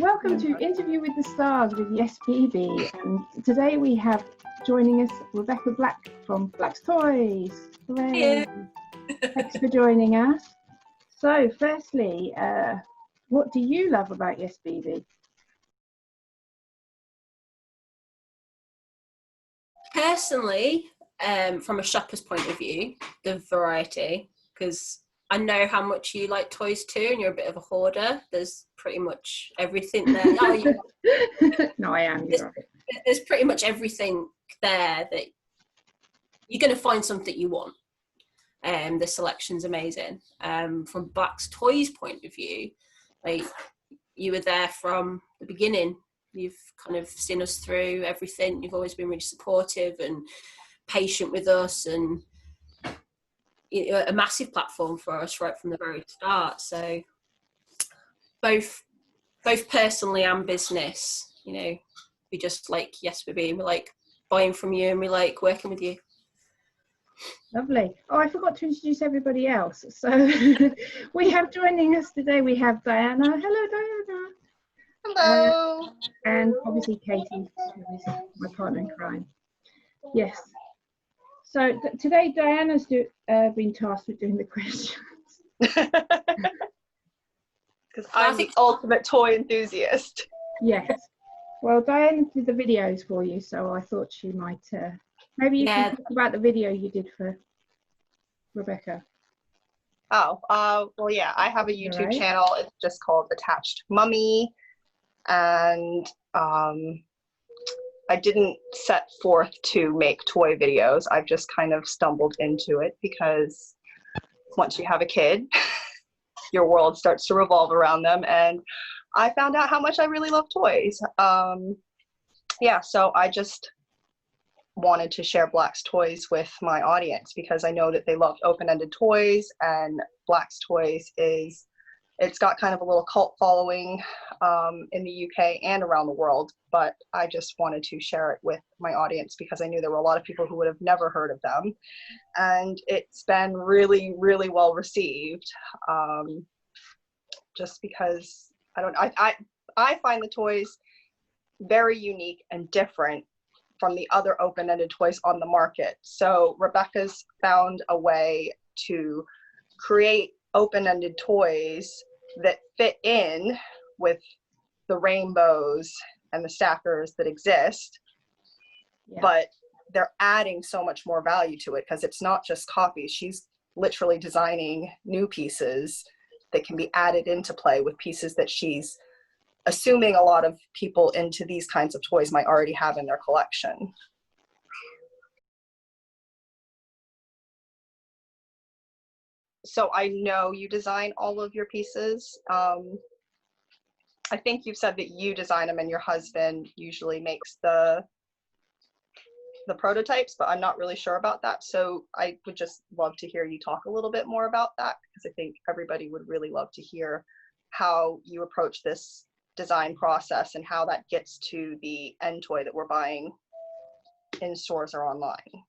welcome to Interview with the Stars with Yes Phoebe, and today we have joining us Rebecca Black from Black's Toys. Hooray. Thanks for joining us. So firstly, what do you love about Yes Phoebe? Personally, from a shopper's point of view, the variety, because I know how much you like toys too, and you're a bit of a hoarder. There's pretty much everything there. No, I am. You're right. There's pretty much everything there that you're going to find something you want. The selection's amazing. From Black's Toys point of view, like, you were there from the beginning. You've kind of seen us through everything. You've always been really supportive and patient with us, and a massive platform for us right from the very start. So both personally and business, we just like Yes Baby, we like buying from you and we like working with you. Lovely. Oh, I forgot to introduce everybody else. So we have joining us today, we have Diana. Hello, Diana. Hello. And obviously Katie, who is my partner in crime. Yes. So today Diana's been tasked with doing the questions. Because I'm the ultimate toy enthusiast. Yes. Well, Diana did the videos for you, so I thought she might. Maybe you can talk about the video you did for Rebecca. Oh, well, yeah, I have a YouTube channel. It's just called Attached Mummy. And I didn't set forth to make toy videos. I've just kind of stumbled into it because once you have a kid, your world starts to revolve around them. And I found out how much I really love toys. Yeah, so I just wanted to share Black's Toys with my audience because I know that they love open-ended toys, and Black's Toys it's got kind of a little cult following in the UK and around the world, but I just wanted to share it with my audience because I knew there were a lot of people who would have never heard of them, and it's been really, really well received. Just because I find the toys very unique and different from the other open-ended toys on the market. So Rebecca's found a way to create open-ended toys that fit in with the rainbows and the stackers that exist, but they're adding so much more value to it because it's not just copies. She's literally designing new pieces that can be added into play with pieces that she's assuming a lot of people into these kinds of toys might already have in their collection. So I know you design all of your pieces. I think you've said that you design them and your husband usually makes the prototypes, but I'm not really sure about that. So I would just love to hear you talk a little bit more about that, because I think everybody would really love to hear how you approach this design process and how that gets to the end toy that we're buying in stores or online.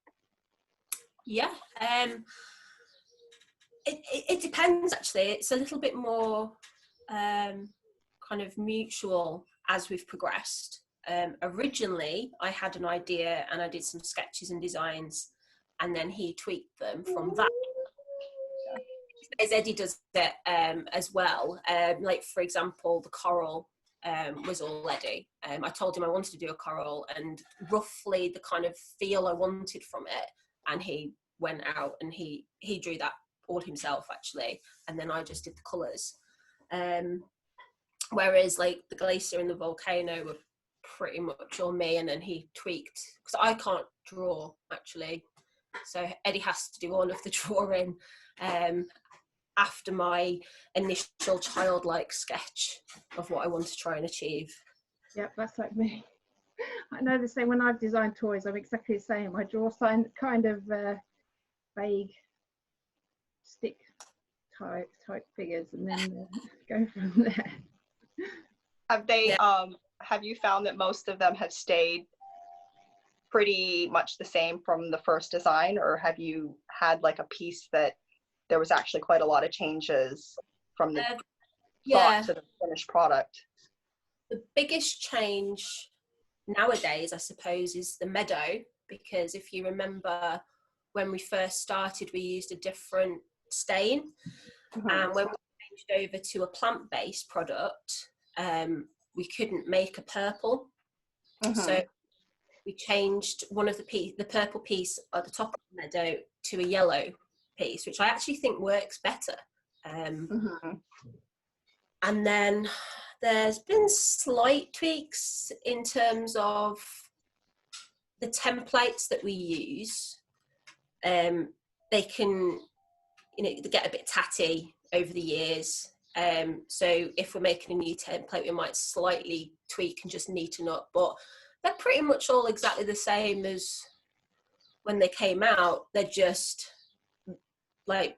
Yeah. It depends, actually. It's a little bit more kind of mutual as we've progressed. Originally, I had an idea and I did some sketches and designs, and then he tweaked them from that. As Eddie does it as well. Like, for example, the coral was all Eddie. I told him I wanted to do a coral and roughly the kind of feel I wanted from it, and he went out and he drew that all himself, actually, and then I just did the colours. Whereas like the glacier and the volcano were pretty much all me, and then he tweaked, because I can't draw, actually, so Eddie has to do all of the drawing after my initial childlike sketch of what I want to try and achieve. Yep, that's like me. I know the same. When I've designed toys, I'm exactly the same. I draw kind of vague stick type figures and then go from there. Have they have you found that most of them have stayed pretty much the same from the first design, or have you had like a piece that there was actually quite a lot of changes from the thought to the finished product? the biggest change nowadays, I suppose, is the meadow, because if you remember when we first started, we used a different stain. And when we changed over to a plant-based product, we couldn't make a purple. So we changed one of the purple piece at the top of the meadow to a yellow piece, which I actually think works better. And then there's been slight tweaks in terms of the templates that we use. They can, they get a bit tatty over the years. So if we're making a new template, we might slightly tweak and just neaten up, but they're pretty much all exactly the same as when they came out. They're just like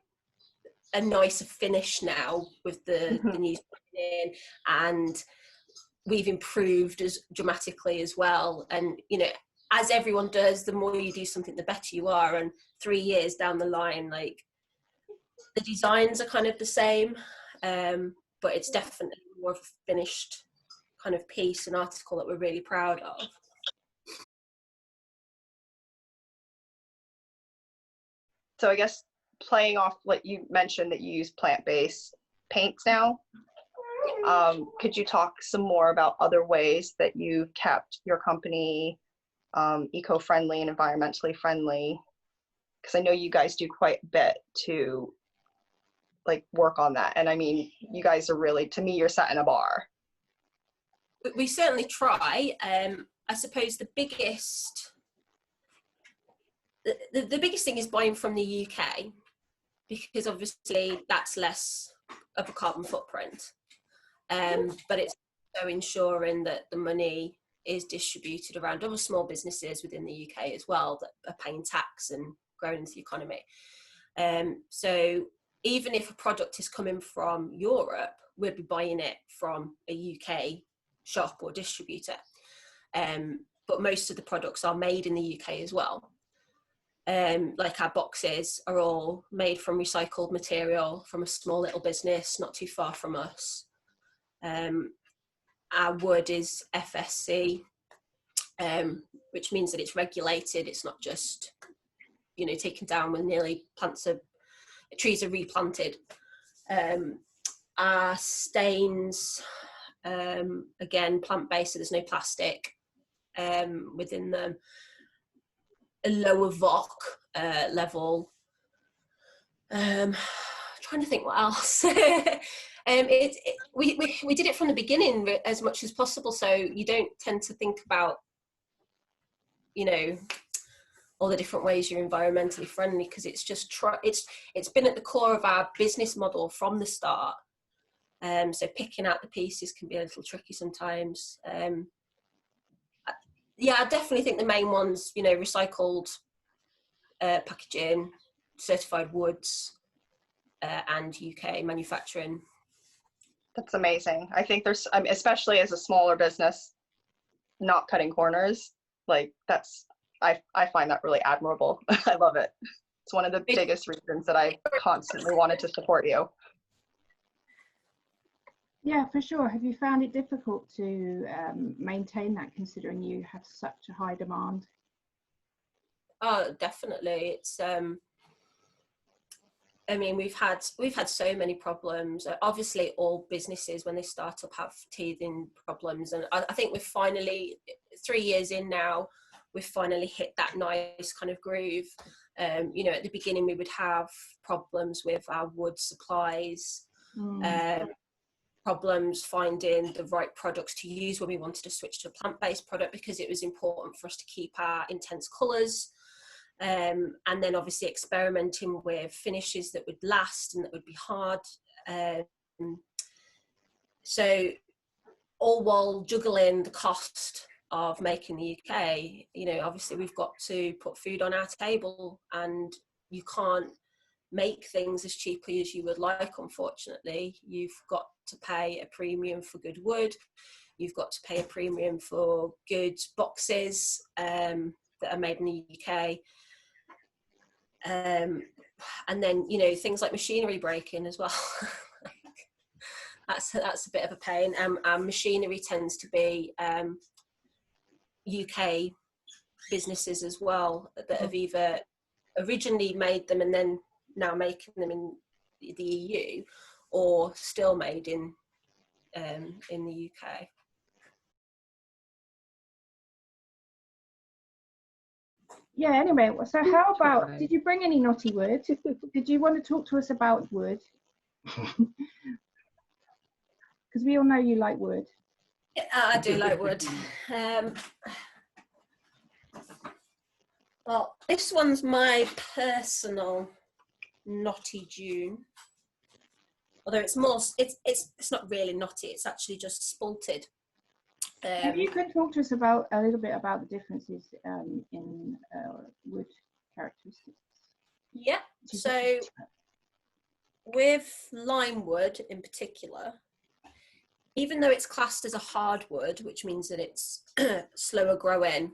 a nicer finish now with the new in, and we've improved as dramatically as well. And as everyone does, the more you do something, the better you are. And 3 years down the line, like, the designs are kind of the same, but it's definitely more of a finished kind of piece, an article that we're really proud of. So I guess playing off what you mentioned, that you use plant-based paints now, could you talk some more about other ways that you've kept your company eco-friendly and environmentally friendly? Because I know you guys do quite a bit to work on that. And I mean, you guys are really, to me, you're setting a bar. We certainly try. I suppose the biggest thing is buying from the UK, because obviously that's less of a carbon footprint. But it's also ensuring that the money is distributed around other small businesses within the UK as well that are paying tax and growing into the economy. So even if a product is coming from Europe, we'll be buying it from a UK shop or distributor. But most of the products are made in the UK as well. Like our boxes are all made from recycled material from a small little business not too far from us. Our wood is FSC, which means that it's regulated. It's not just, taken down when nearly trees are replanted. Our stains, again, plant-based, so there's no plastic within them. A lower VOC level. Trying to think what else. We did it from the beginning as much as possible, so you don't tend to think about, all the different ways you're environmentally friendly, because it's just it's been at the core of our business model from the start. So picking out the pieces can be a little tricky sometimes. Yeah, I definitely think the main ones, recycled packaging, certified woods, and UK manufacturing. That's amazing. I think there's, especially as a smaller business, not cutting corners, I find that really admirable. I love it. It's one of the biggest reasons that I constantly wanted to support you. Yeah, for sure. Have you found it difficult to maintain that, considering you have such a high demand? Oh, definitely. It's we've had so many problems. Obviously, all businesses when they start up have teething problems, and I think we've finally, 3 years in now, we've finally hit that nice kind of groove. At the beginning, we would have problems with our wood supplies. Problems finding the right products to use when we wanted to switch to a plant-based product, because it was important for us to keep our intense colours. And then obviously experimenting with finishes that would last and that would be hard. So all while juggling the cost of making the UK, obviously we've got to put food on our table, and you can't make things as cheaply as you would like, unfortunately. You've got to pay a premium for good wood. You've got to pay a premium for good boxes that are made in the UK. And then, things like machinery breaking as well. that's a bit of a pain. And machinery tends to be UK businesses as well that have either originally made them and then now making them in the EU, or still made in the UK. Yeah, anyway, so how about, did you bring any naughty words? Did you want to talk to us about wood? Because we all know you like wood. Yeah, I do like wood. Well, this one's my personal knotty June. Although it's more, it's not really knotty. It's actually just spalted. Maybe you could talk to us about a little bit about the differences in wood characteristics. Yeah. So with lime wood in particular, even though it's classed as a hardwood, which means that it's slower growing,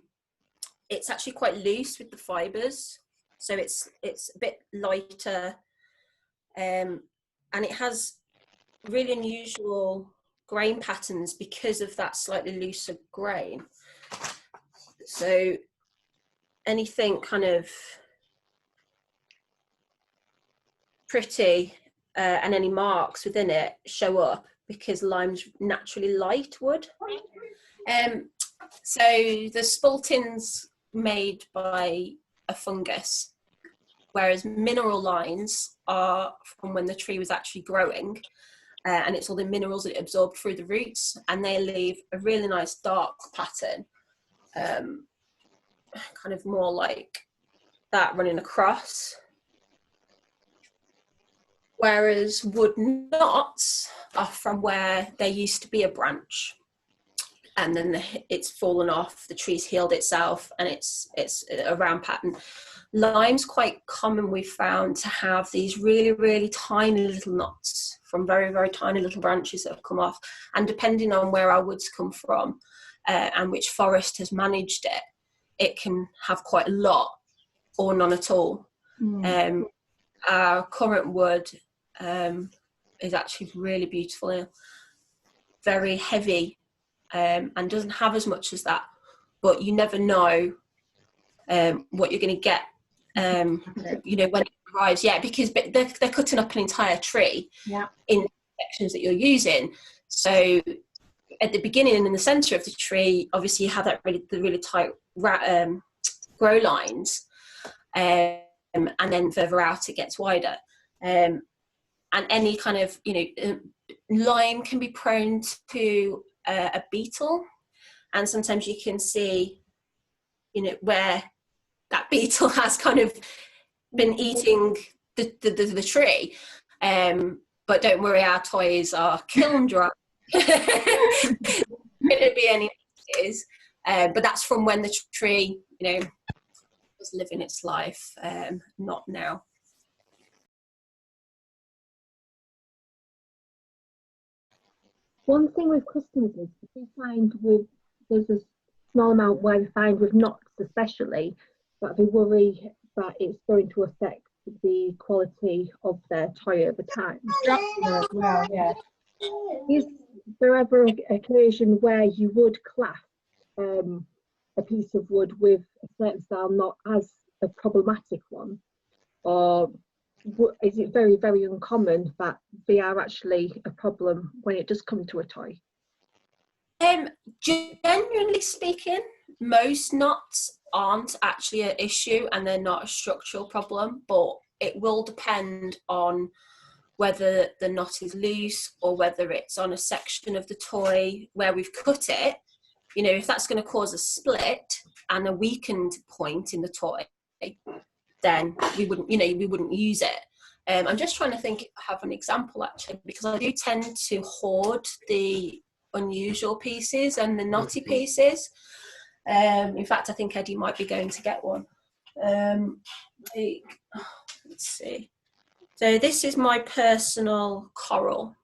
it's actually quite loose with the fibres. So it's a bit lighter, and it has really unusual grain patterns because of that slightly looser grain. So anything kind of pretty and any marks within it show up because lime's naturally light wood. So the spalting's made by a fungus, whereas mineral lines are from when the tree was actually growing, and it's all the minerals that it absorbed through the roots, and they leave a really nice dark pattern, kind of more like that running across. Whereas wood knots are from where there used to be a branch, and then it's fallen off, the tree's healed itself, and it's a round pattern. Lime's quite common, we've found, to have these really, really tiny little knots from very, very tiny little branches that have come off. And depending on where our woods come from and which forest has managed it, it can have quite a lot or none at all. Our current wood is actually really beautiful, very heavy, and doesn't have as much as that, but you never know what you're going to get, you know, when it arrives. Yeah, because they're cutting up an entire tree in sections that you're using. So at the beginning and in the centre of the tree, obviously you have the really tight grow lines, and then further out it gets wider. And any kind of, you know, lime can be prone to a beetle, and sometimes you can see, you know, where that beetle has kind of been eating the tree. But don't worry, our toys are kiln dry. There won't be any issues, but that's from when the tree, you know, was living its life, not now. One thing with customers is we find there's a small amount where we find with knots especially, that they worry that it's going to affect the quality of their toy over time. As well, yeah. Is there ever an occasion where you would class a piece of wood with a certain style not as a problematic one, or is it very, very uncommon that they are actually a problem when it does come to a toy? Generally speaking, most knots aren't actually an issue and they're not a structural problem, but it will depend on whether the knot is loose or whether it's on a section of the toy where we've cut it. You know, if that's going to cause a split and a weakened point in the toy, then we wouldn't use it. I'm just trying to have an example actually, because I do tend to hoard the unusual pieces and the knotty pieces. In fact, I think Eddie might be going to get one. Let's see. So this is my personal coral,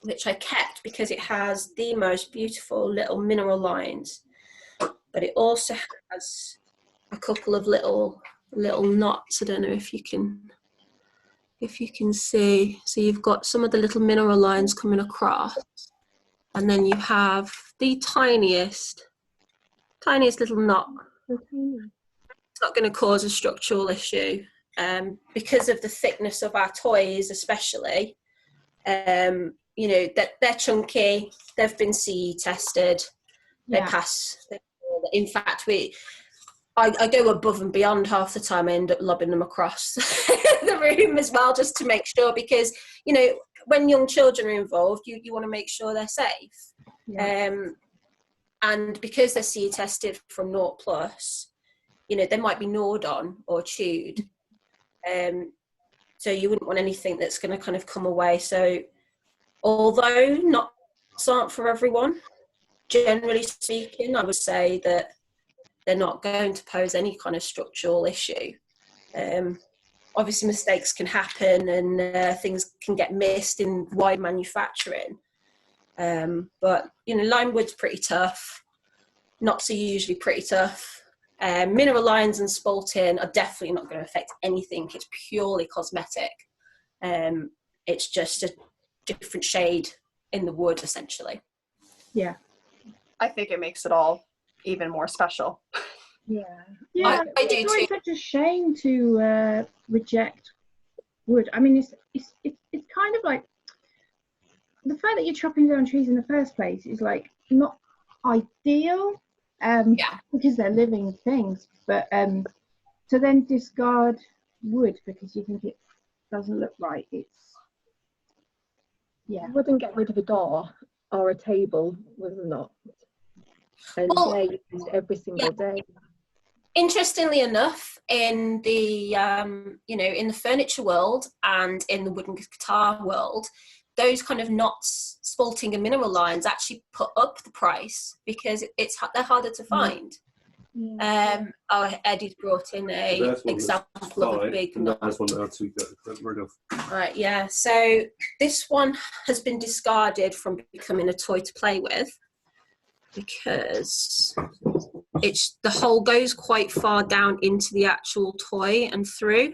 which I kept because it has the most beautiful little mineral lines, but it also has a couple of little knots. I don't know if you can if you can see, so you've got some of the little mineral lines coming across, and then you have the tiniest little knot. It's not going to cause a structural issue, because of the thickness of our toys, especially. You know, that they're chunky, they've been CE tested, they pass. In fact, I go above and beyond half the time. I end up lobbing them across the room as well, just to make sure, because, you know, when young children are involved, you want to make sure they're safe. And because they're CE tested from 0+, you know, they might be gnawed on or chewed. So you wouldn't want anything that's going to kind of come away. So although knots aren't for everyone, generally speaking, I would say that they're not going to pose any kind of structural issue. Obviously mistakes can happen, and things can get missed in wide manufacturing. But, you know, lime wood's pretty tough. Knots are usually pretty tough. Mineral lines and spalting are definitely not going to affect anything. It's purely cosmetic. It's just a different shade in the wood, essentially. Yeah. I think it makes it all even more special. Yeah, I do it's always too. such a shame to reject wood. I mean, it's kind of like the fact that you're chopping down trees in the first place is like not ideal, because they're living things. But to then discard wood because you think it doesn't look right, I wouldn't get rid of a door or a table with a knot. And they're used every single day. Interestingly enough, in the you know, in the furniture world and in the wooden guitar world, those kind of knots, spalting and mineral lines actually put up the price because they're harder to find. Eddie's brought in a example of a big knot. Right, yeah. So this one has been discarded from becoming a toy to play with, because the hole goes quite far down into the actual toy and through.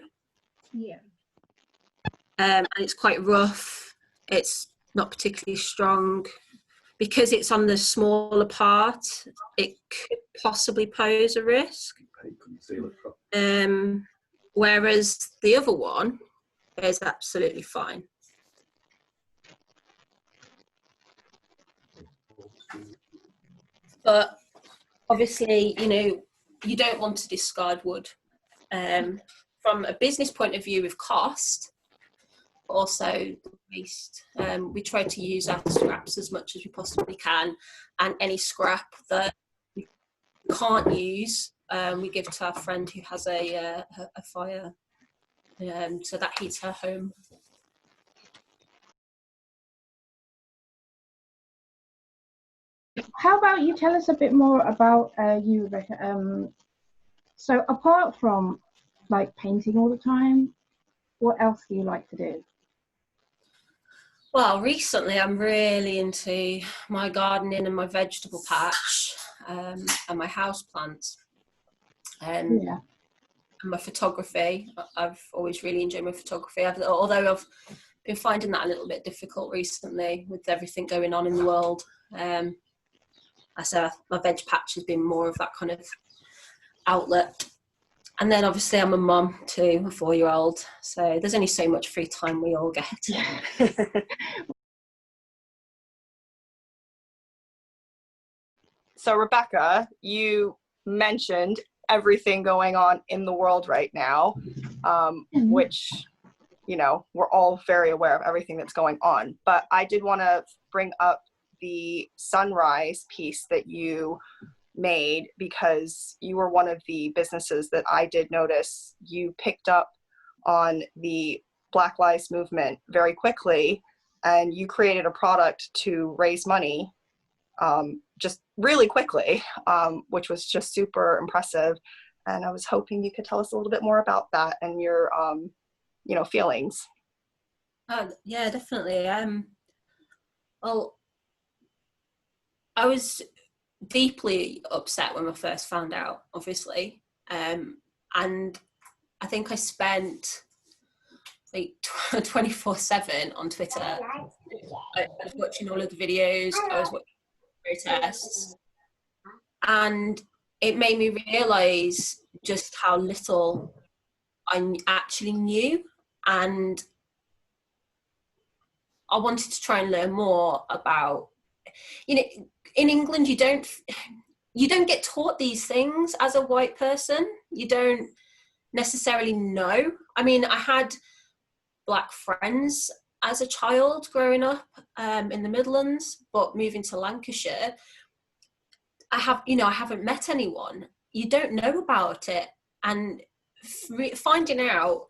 And it's quite rough. It's not particularly strong. Because it's on the smaller part, it could possibly pose a risk. Whereas the other one is absolutely fine. But obviously, you know, you don't want to discard wood. From a business point of view with cost, also waste, we try to use our scraps as much as we possibly can, and any scrap that we can't use, we give to our friend who has a fire, so that heats her home. How about you tell us a bit more about you, Rebecca? So apart from like painting all the time, what else do you like to do? Well, recently I'm really into my gardening and my vegetable patch, and my house plants, and my photography. I've always really enjoyed my photography, although I've been finding that a little bit difficult recently with everything going on in the world. I say my veg patch has been more of that kind of outlet. And then obviously I'm a mum to a 4-year-old, so there's only so much free time we all get. So Rebecca, you mentioned everything going on in the world right now, which, you know, we're all very aware of everything that's going on. But I did want to bring up the sunrise piece that you made, because you were one of the businesses that I did notice you picked up on the Black Lives Movement very quickly, and you created a product to raise money just really quickly, which was just super impressive. And I was hoping you could tell us a little bit more about that and your you know, feelings. Yeah, definitely. Well, I was deeply upset when I first found out, obviously, and I think I spent like 24/7 on Twitter. I was watching all of the videos, I was watching protests, and it made me realise just how little I actually knew, and I wanted to try and learn more about, you know, in England you don't get taught these things as a white person. You don't necessarily know. I mean, I had black friends as a child growing up in the Midlands, but moving to Lancashire, I haven't met anyone. You don't know about it, and finding out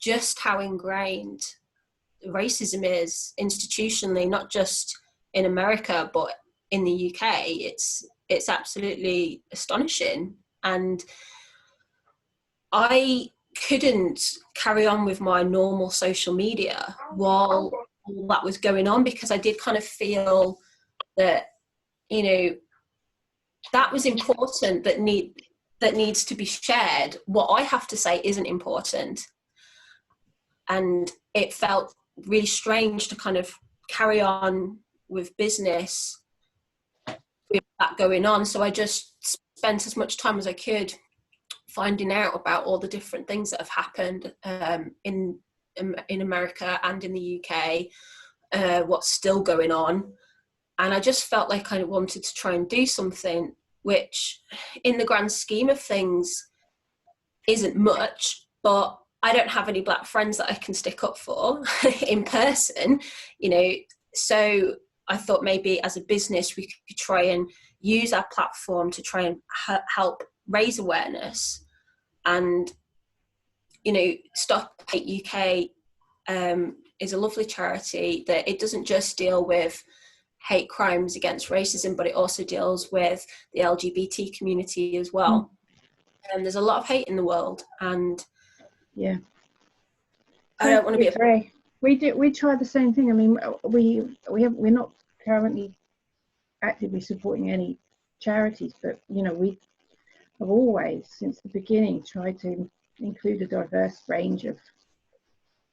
just how ingrained racism is institutionally, not just in America but in the UK, it's absolutely astonishing. And I couldn't carry on with my normal social media while all that was going on, because I did kind of feel that, you know, that was important, that needs to be shared. What I have to say isn't important. And it felt really strange to kind of carry on with business with that going on. So I just spent as much time as I could finding out about all the different things that have happened in America and in the UK, what's still going on. And I just felt like I wanted to try and do something which, in the grand scheme of things, isn't much, but I don't have any black friends that I can stick up for in person, you know. So I thought maybe as a business we could try and use our platform to try and help raise awareness. And, you know, Stop Hate UK is a lovely charity that it doesn't just deal with hate crimes against racism, but it also deals with the LGBT community as well. And there's a lot of hate in the world, and yeah, I don't want to be afraid. We try the same thing. I mean, we're not currently actively supporting any charities, but you know, we have always, since the beginning, tried to include a diverse range of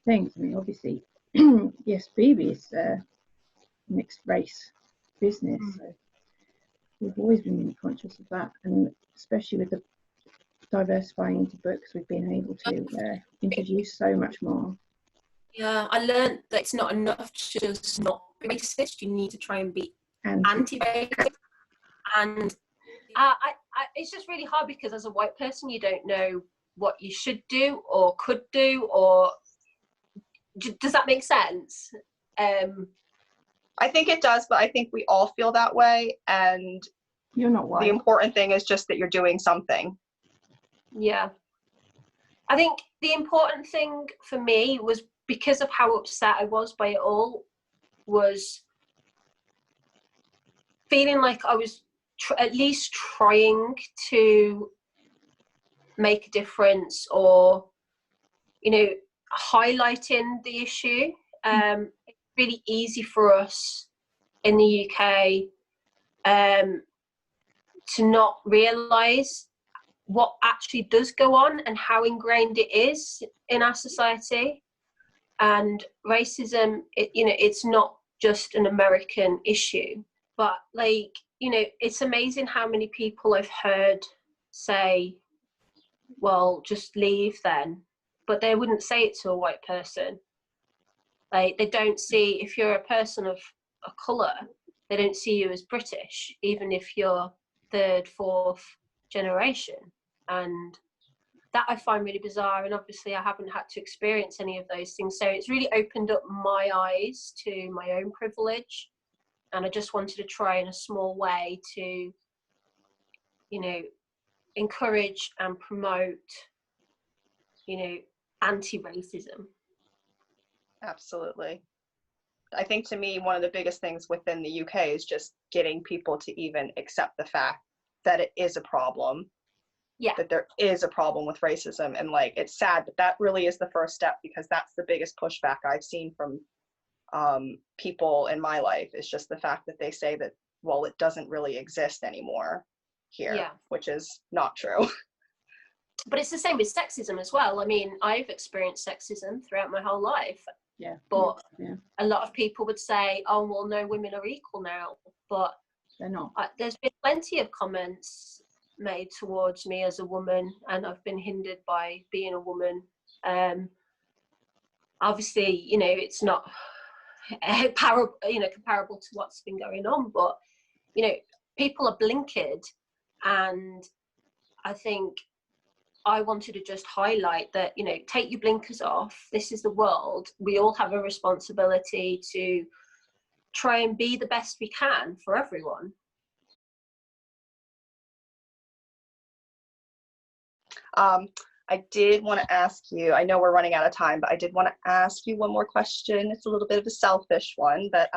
things. I mean, obviously, yes, BB is mixed race business, so we've always been really conscious of that, and especially with the diversifying into books, we've been able to introduce so much more. Yeah, I learned that it's not enough to just not be racist. You need to try and be anti-racist. And it's just really hard, because as a white person, you don't know what you should do or could do, or does that make sense? I think it does, but I think we all feel that way, and you're not white. The important thing is just that you're doing something. Yeah. I think the important thing for me was, because of how upset I was by it all, was feeling like I was at least trying to make a difference, or, you know, highlighting the issue. It's really easy for us in the UK to not realise what actually does go on and how ingrained it is in our society. And racism, it's not just an American issue, but, like, you know, it's amazing how many people I've heard say, well, just leave then, but they wouldn't say it to a white person. Like, they don't see, if you're a person of a colour, they don't see you as British, even if you're third, fourth generation. And that I find really bizarre, and obviously I haven't had to experience any of those things, so it's really opened up my eyes to my own privilege, and I just wanted to try in a small way to, you know, encourage and promote, you know, anti-racism. Absolutely. I think, to me, one of the biggest things within the UK is just getting people to even accept the fact that it is a problem. Yeah. That there is a problem with racism, and, like, it's sad, but that really is the first step, because that's the biggest pushback I've seen from people in my life, is just the fact that they say that, well, it doesn't really exist anymore here, which is not true. But it's the same with sexism as well. I mean, I've experienced sexism throughout my whole life. Yeah. But yeah. a lot of people would say, oh, well, no, women are equal now. But They're not. There's been plenty of comments made towards me as a woman, and I've been hindered by being a woman. Obviously, you know, it's not comparable to what's been going on, but, you know, people are blinkered, and I think I wanted to just highlight that, you know, take your blinkers off. This is the world. We all have a responsibility to try and be the best we can for everyone. I did want to ask you, I know we're running out of time, but I did want to ask you one more question. It's a little bit of a selfish one, but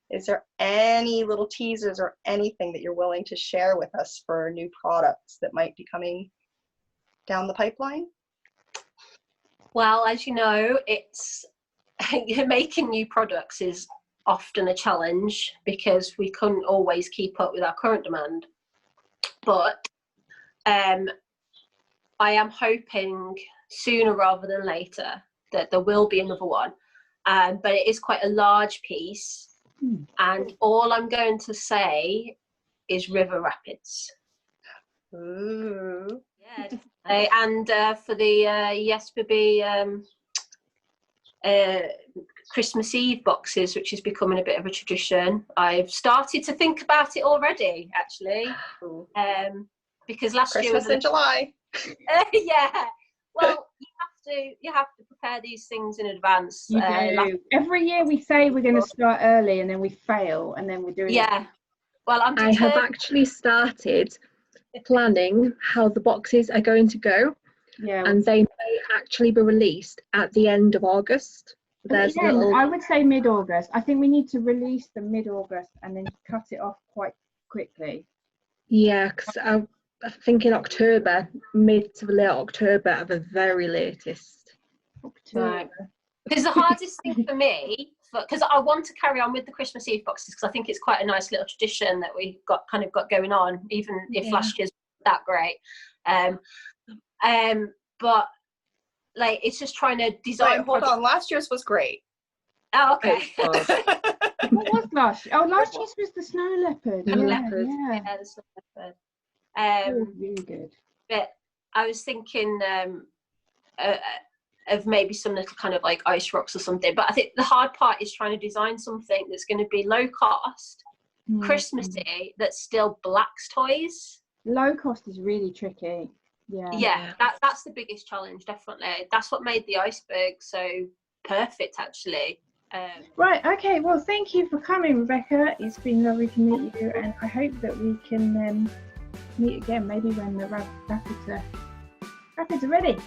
is there any little teasers or anything that you're willing to share with us for new products that might be coming down the pipeline? Well, as you know, it's making new products is often a challenge because we couldn't always keep up with our current demand. But I am hoping sooner rather than later that there will be another one. But it is quite a large piece. And all I'm going to say is River Rapids. Ooh. Yeah, and for the Yes Baby Christmas Eve boxes, which is becoming a bit of a tradition, I've started to think about it already, actually. Because last year was in July. yeah. Well, you have to prepare these things in advance. You do. Every year we say we're going to start early, and then we fail, and then we're doing it. Well, I have actually started planning how the boxes are going to go. Yeah. And they may actually be released at the end of August. There's I would say mid-August. I think we need to release them mid-August and then cut it off quite quickly. Yeah, because I'm thinking October, mid to late October at the very latest. Right. Because the hardest thing for me, because I want to carry on with the Christmas Eve boxes, because I think it's quite a nice little tradition that we got going on, even if last year's that great. But like, it's just trying to design. Wait, hold on. Last year's was great. Oh, okay. What was last year? Oh, last year's was the snow leopard. Yeah, the snow leopard. Really good. But I was thinking of maybe some little kind of like ice rocks or something. But I think the hard part is trying to design something that's going to be low cost, Christmassy, that's still Black's toys. Low cost is really tricky. Yeah, that's the biggest challenge, definitely. That's what made the iceberg so perfect, actually. Right, okay, well, thank you for coming, Rebecca. It's been lovely to meet you, and I hope that we can meet again, maybe when the rapids are ready.